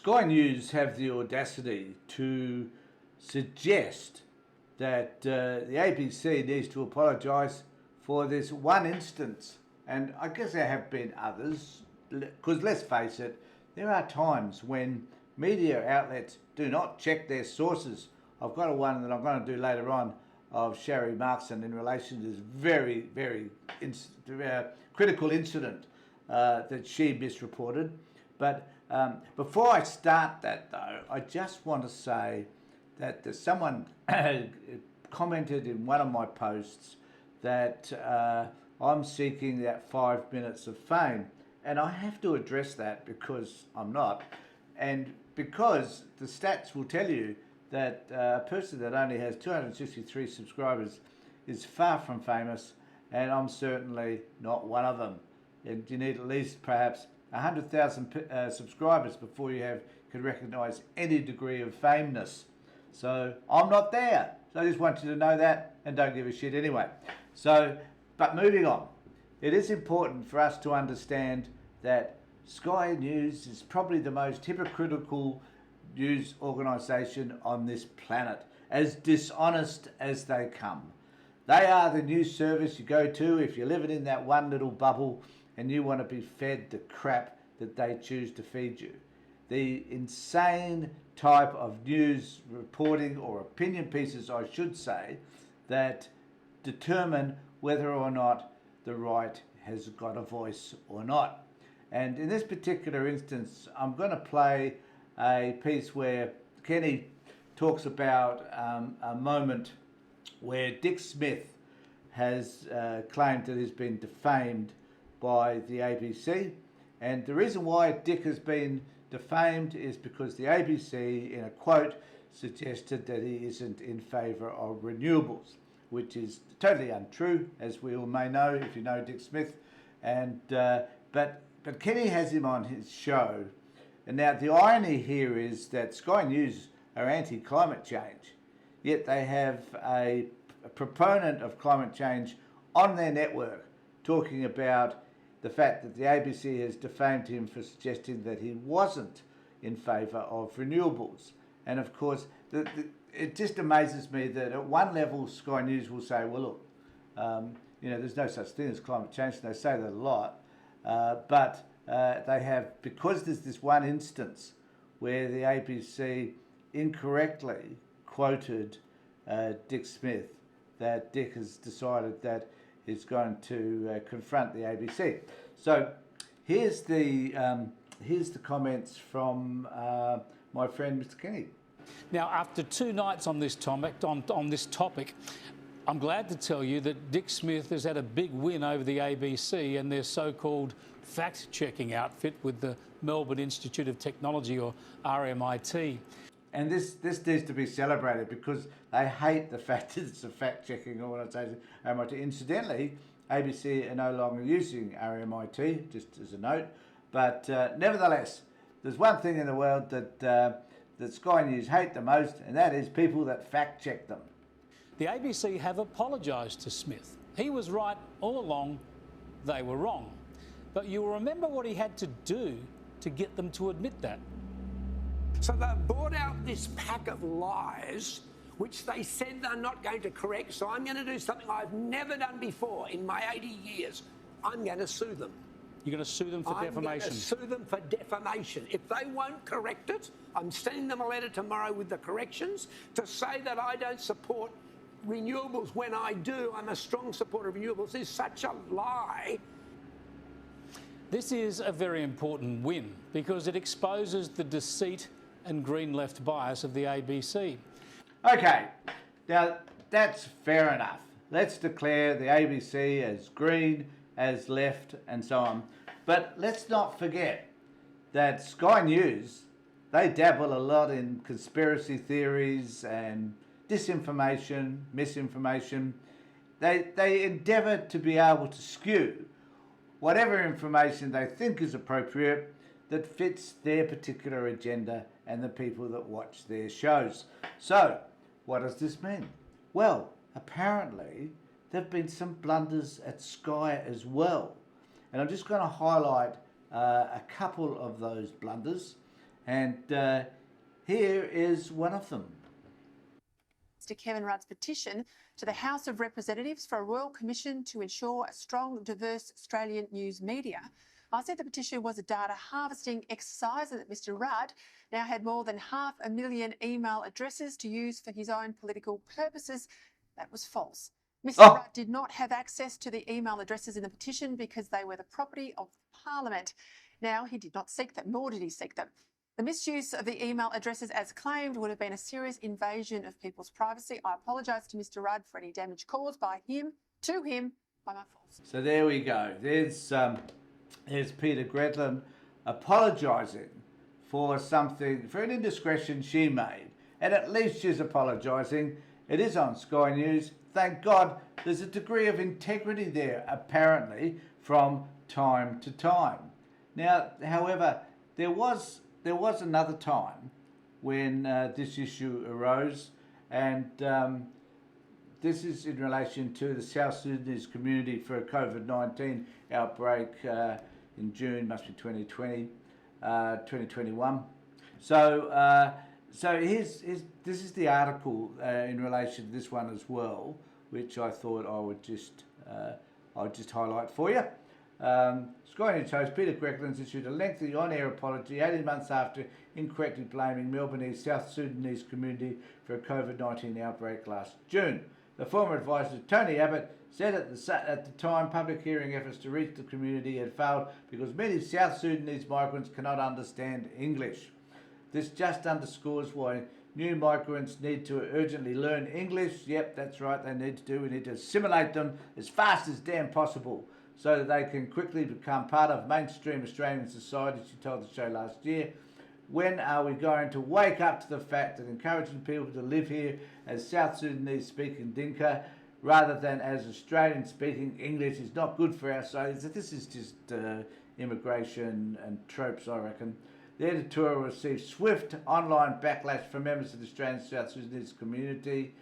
Sky News have the audacity to suggest that the ABC needs to apologise for this one instance. And I guess there have been others, because let's face it, there are times when media outlets do not check their sources. I've got one that I'm going to do later on of Sherry Markson in relation to this very, very critical incident that she misreported. But before I start that, though, I just want to say that someone commented in one of my posts that I'm seeking that 5 minutes of fame. And I have to address that because I'm not. And because the stats will tell you that a person that only has 263 subscribers is far from famous, and I'm certainly not one of them. And you need at least perhaps 100,000 subscribers before you can recognise any degree of fameness. So I'm not there. So I just want you to know that, and don't give a shit anyway. But moving on, it is important for us to understand that Sky News is probably the most hypocritical news organisation on this planet, as dishonest as they come. They are the news service you go to if you're living in that one little bubble and you want to be fed the crap that they choose to feed you. The insane type of news reporting, or opinion pieces I should say, that determine whether or not the right has got a voice or not. And in this particular instance, I'm going to play a piece where Kenny talks about a moment where Dick Smith has claimed that he's been defamed by the ABC. And the reason why Dick has been defamed is because the ABC, in a quote, suggested that he isn't in favour of renewables, which is totally untrue, as we all may know if you know Dick Smith. And but Kenny has him on his show. And now the irony here is that Sky News are anti-climate change, yet they have a proponent of climate change on their network talking about the fact that the ABC has defamed him for suggesting that he wasn't in favour of renewables. And of course, it just amazes me that at one level Sky News will say, well, look, there's no such thing as climate change, and they say that a lot, but they have, because there's this one instance where the ABC incorrectly quoted Dick Smith, that Dick has decided that he's going to confront the ABC. So here's the comments from my friend Mr. Kenny. Now, after 2 nights on this topic, I'm glad to tell you that Dick Smith has had a big win over the ABC and their so-called fact-checking outfit with the Melbourne Institute of Technology, or RMIT. And this needs to be celebrated because they hate the fact that it's a fact-checking organisation, RMIT. Incidentally, ABC are no longer using RMIT, just as a note. But nevertheless, there's one thing in the world that Sky News hate the most, and that is people that fact-check them. The ABC have apologised to Smith. He was right all along, they were wrong. But you'll remember what he had to do to get them to admit that. So they've brought out this pack of lies, which they said they're not going to correct. So I'm going to do something I've never done before in my 80 years. I'm going to sue them. You're going to sue them for defamation? I'm going to sue them for defamation. If they won't correct it, I'm sending them a letter tomorrow with the corrections to say that I don't support renewables when I do. I'm a strong supporter of renewables. It's such a lie. This is a very important win because it exposes the deceit and green left bias of the ABC. Okay, now that's fair enough. Let's declare the ABC as green, as left, and so on. But let's not forget that Sky News, they dabble a lot in conspiracy theories and disinformation, misinformation. They endeavour to be able to skew whatever information they think is appropriate that fits their particular agenda and the people that watch their shows. So, what does this mean? Well, apparently there have been some blunders at Sky as well. And I'm just going to highlight a couple of those blunders. And here is one of them. Mr. Kevin Rudd's petition to the House of Representatives for a Royal Commission to ensure a strong, diverse Australian news media. I said the petition was a data harvesting exercise and that Mr. Rudd now had more than 500,000 email addresses to use for his own political purposes. That was false. Mr. Rudd did not have access to the email addresses in the petition because they were the property of Parliament. Now, he did not seek them, nor did he seek them. The misuse of the email addresses as claimed would have been a serious invasion of people's privacy. I apologise to Mr. Rudd for any damage caused by him, by my fault. So there we go. There's Peter Gretland apologising for something, for an indiscretion she made. And at least she's apologising. It is on Sky News. Thank God there's a degree of integrity there, apparently, from time to time. Now, however, there was another time when this issue arose, and this is in relation to the South Sudanese community for a COVID-19 outbreak in June, must be 2021. So this is the article in relation to this one as well, which I thought I would just highlight for you. Sky News host Peter Gretland's issued a lengthy on-air apology 18 months after incorrectly blaming Melbourne's South Sudanese community for a COVID-19 outbreak last June. The former advisor Tony Abbott said at the time public hearing efforts to reach the community had failed because many South Sudanese migrants cannot understand English. This just underscores why new migrants need to urgently learn English. Yep, that's right, they need to do. We need to assimilate them as fast as damn possible so that they can quickly become part of mainstream Australian society, she told the show last year. When are we going to wake up to the fact that encouraging people to live here as South Sudanese speaking Dinka rather than as Australian speaking English is not good for our society? This is just immigration and tropes, I reckon. The editorial received swift online backlash from members of the Australian South Sudanese community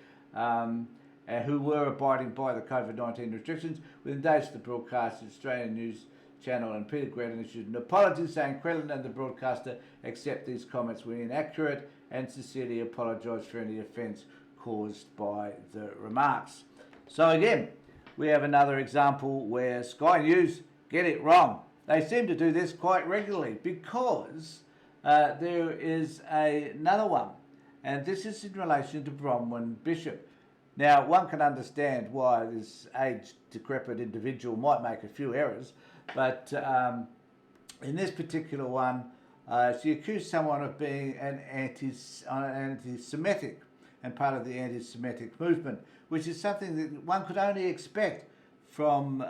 who were abiding by the COVID-19 restrictions. Within days of the broadcast, the Australian News Channel and Peter Gretland issued an apology saying Gretland and the broadcaster accept these comments were inaccurate and sincerely apologise for any offence caused by the remarks. So again, we have another example where Sky News get it wrong. They seem to do this quite regularly because there is another one, and this is in relation to Bronwyn Bishop. Now, one can understand why this aged, decrepit individual might make a few errors, but in this particular one, she accused someone of being an anti-Semitic and part of the anti-Semitic movement, which is something that one could only expect from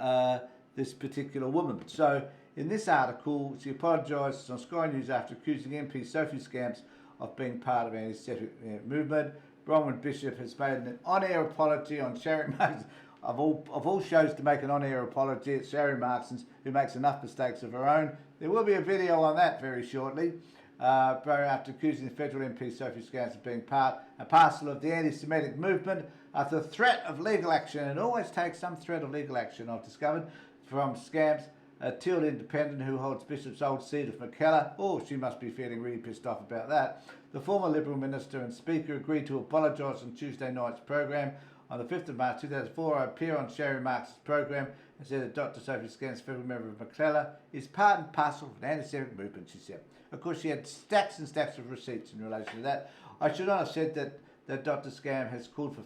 this particular woman. So, in this article, she apologised on Sky News after accusing MP Sophie Scamps of being part of an anti-Semitic movement. Bronwyn Bishop has made an on-air apology on Sherry Marks. Of all shows to make an on-air apology, it's Sherry Markson's, who makes enough mistakes of her own. There will be a video on that very shortly. After accusing the federal MP Sophie Scamps of being part and parcel of the anti-Semitic movement, after threat of legal action, and it always takes some threat of legal action, I've discovered, from Scamps, a Teal Independent who holds Bishop's old seat of Mackellar. Oh, she must be feeling really pissed off about that. The former Liberal Minister and Speaker agreed to apologise on Tuesday night's program. On the 5th of March 2004, I appear on Sherry Marks' program and said that Dr. Sophie Scamps, federal member of Mackellar, is part and parcel of an anti-Semitic movement, she said. Of course, she had stacks and stacks of receipts in relation to that. I should not have said that Dr. Scamp has called for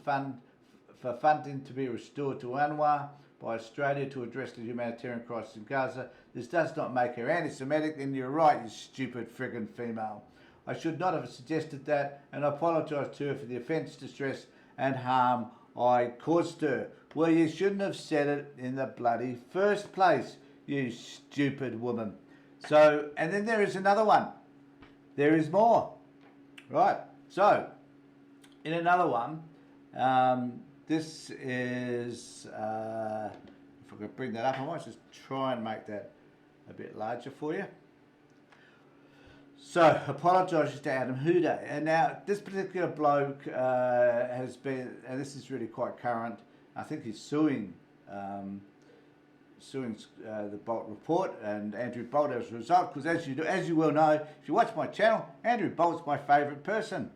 funding to be restored to UNRWA by Australia to address the humanitarian crisis in Gaza. This does not make her anti-Semitic, and you're right, you stupid friggin' female. I should not have suggested that, and I apologise to her for the offence, distress and harm I caused her. Well, you shouldn't have said it in the bloody first place, you stupid woman. So, and then there is another one. There is more. Right, so, in another one, this is, if I could bring that up, I might just try and make that a bit larger for you. So, apologises to Adam Houday. And now, this particular bloke has been, and this is really quite current, I think he's suing suing the Bolt report and Andrew Bolt as a result, because as you well know, if you watch my channel, Andrew Bolt's my favourite person.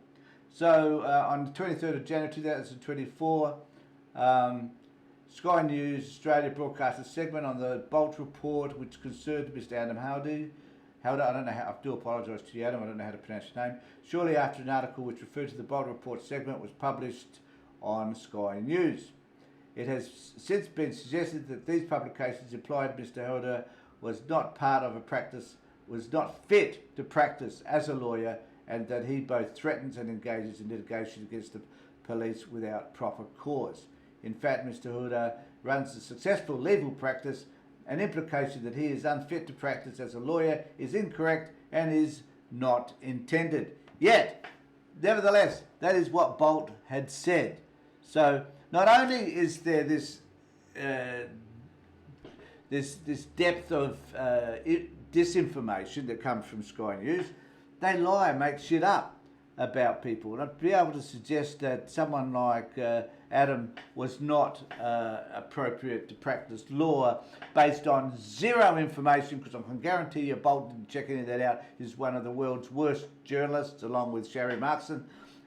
So on the 23rd of January 2024, Sky News Australia broadcast a segment on the Bolt report which concerned Mr. Adam Howdy. I don't know how, I do apologise to you, Adam, I don't know how to pronounce your name. Shortly after an article which referred to the Bolt report segment was published on Sky News. It has since been suggested that these publications implied Mr. Helder was not fit to practice as a lawyer, and that he both threatens and engages in litigation against the police without proper cause. In fact, Mr. Helder runs a successful legal practice. An implication that he is unfit to practice as a lawyer is incorrect and is not intended. Yet, nevertheless, that is what Bolt had said. So not only is there this depth of disinformation that comes from Sky News, they lie and make shit up about people. And I'd be able to suggest that someone like Adam was not appropriate to practice law based on zero information, because I can guarantee you Bolt didn't check any of that out. He's one of the world's worst journalists, along with Sherry Markson.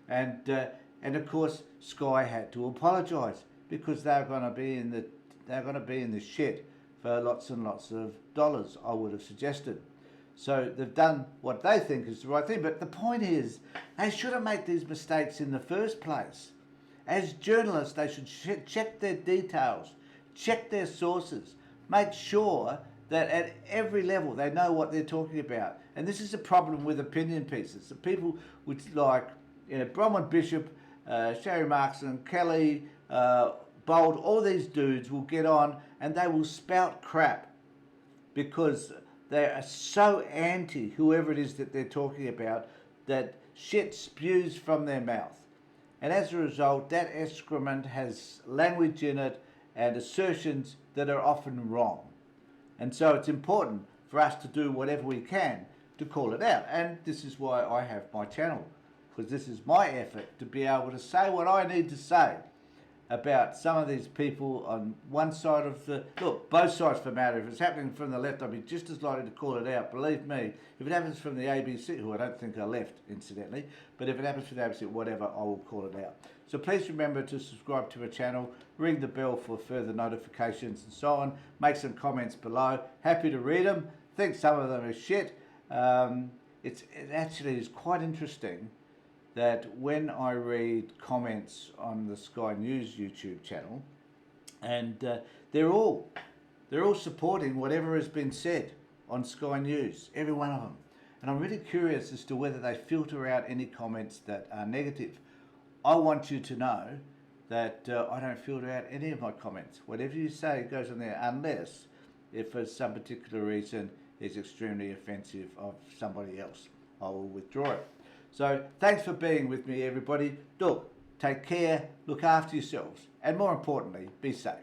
And of course, Sky had to apologise because they're going to be in the shit for lots and lots of dollars, I would have suggested. So they've done what they think is the right thing. But the point is, they shouldn't make these mistakes in the first place. As journalists, they should check their details, check their sources, make sure that at every level they know what they're talking about. And this is a problem with opinion pieces. The people which like Bronwyn Bishop, Sherry Markson, Kelly, Bolt, all these dudes will get on and they will spout crap because they are so anti whoever it is that they're talking about that shit spews from their mouth. And as a result, that excrement has language in it and assertions that are often wrong. And so it's important for us to do whatever we can to call it out. And this is why I have my channel, because this is my effort to be able to say what I need to say about some of these people on one side of the... Look, both sides for matter. If it's happening from the left, I'll be just as likely to call it out. Believe me, if it happens from the ABC, who I don't think are left, incidentally, but if it happens from the ABC, whatever, I will call it out. So please remember to subscribe to our channel, ring the bell for further notifications and so on. Make some comments below. Happy to read them. Think some of them are shit. It actually is quite interesting that when I read comments on the Sky News YouTube channel, and they're all supporting whatever has been said on Sky News, every one of them. And I'm really curious as to whether they filter out any comments that are negative. I want you to know that I don't filter out any of my comments. Whatever you say goes on there, unless if for some particular reason it's extremely offensive of somebody else. I will withdraw it. So thanks for being with me, everybody. Look, take care, look after yourselves, and more importantly, be safe.